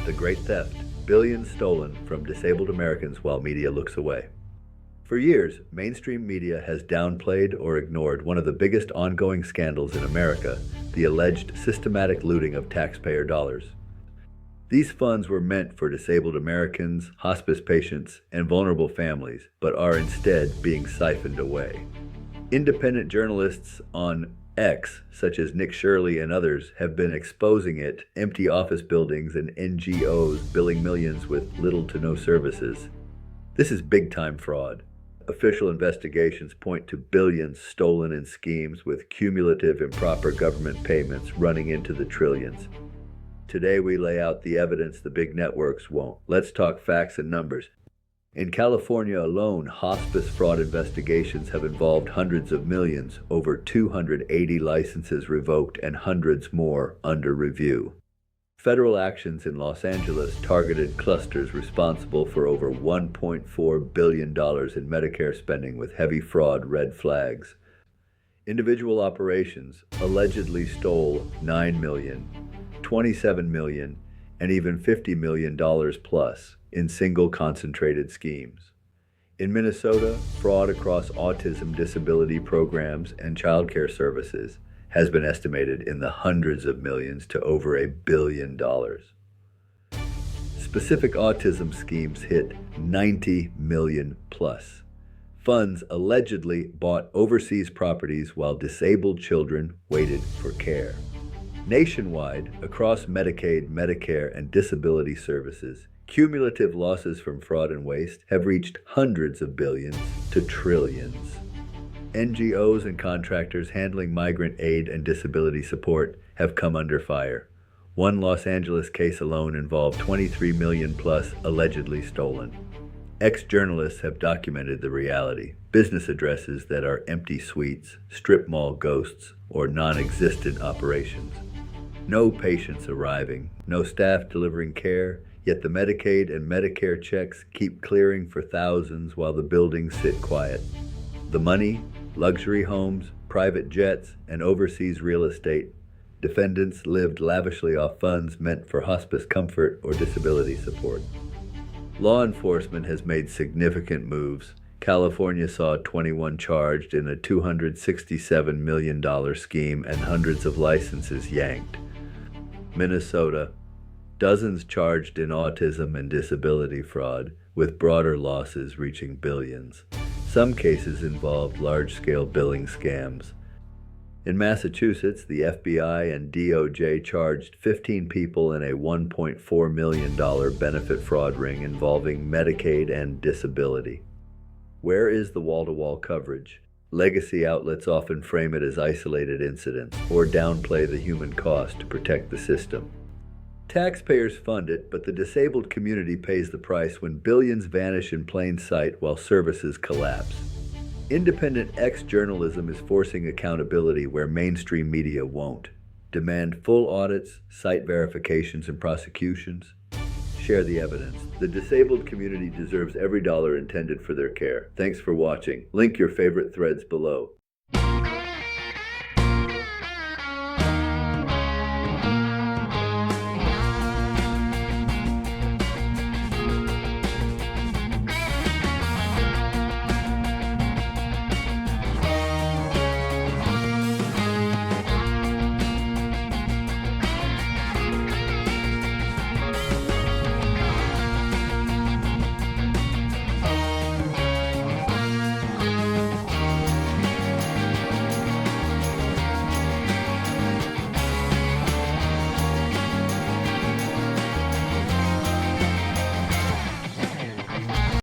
The Great Theft, billions stolen from disabled Americans while media looks away. For years, mainstream media has downplayed or ignored one of the biggest ongoing scandals in America, the alleged systematic looting of taxpayer dollars. These funds were meant for disabled Americans, hospice patients, and vulnerable families, but are instead being siphoned away. Independent journalists on X, such as Nick Shirley and others, have been exposing it, empty office buildings and NGOs billing millions with little to no services. This is big-time fraud. Official investigations point to billions stolen in schemes with cumulative improper government payments running into the trillions. Today we lay out the evidence the big networks won't. Let's talk facts and numbers. In California alone, hospice fraud investigations have involved hundreds of millions, over 280 licenses revoked, and hundreds more under review. Federal actions in Los Angeles targeted clusters responsible for over $1.4 billion in Medicare spending with heavy fraud red flags. Individual operations allegedly stole $9 million, $27 million, and even $50 million plus in single concentrated schemes. In Minnesota, fraud across autism disability programs and childcare services has been estimated in the hundreds of millions to over $1 billion. Specific autism schemes hit 90 million plus. Funds allegedly bought overseas properties while disabled children waited for care. Nationwide, across Medicaid, Medicare, and disability services, cumulative losses from fraud and waste have reached hundreds of billions to trillions. NGOs and contractors handling migrant aid and disability support have come under fire. One Los Angeles case alone involved 23 million plus allegedly stolen. Ex-journalists have documented the reality. Business addresses that are empty suites, strip mall ghosts, or non-existent operations. No patients arriving, no staff delivering care, yet the Medicaid and Medicare checks keep clearing for thousands while the buildings sit quiet. The money, luxury homes, private jets, and overseas real estate. Defendants lived lavishly off funds meant for hospice comfort or disability support. Law enforcement has made significant moves. California saw 21 charged in a $267 million scheme and hundreds of licenses yanked. Minnesota, dozens charged in autism and disability fraud, with broader losses reaching billions. Some cases involved large-scale billing scams. In Massachusetts, the FBI and DOJ charged 15 people in a $1.4 million benefit fraud ring involving Medicaid and disability. Where is the wall-to-wall coverage? Legacy outlets often frame it as isolated incidents or downplay the human cost to protect the system. Taxpayers fund it, but the disabled community pays the price when billions vanish in plain sight while services collapse. Independent ex-journalism is forcing accountability where mainstream media won't. Demand full audits, site verifications, and prosecutions. Share the evidence. The disabled community deserves every dollar intended for their care. Thanks for watching. Link your favorite threads below.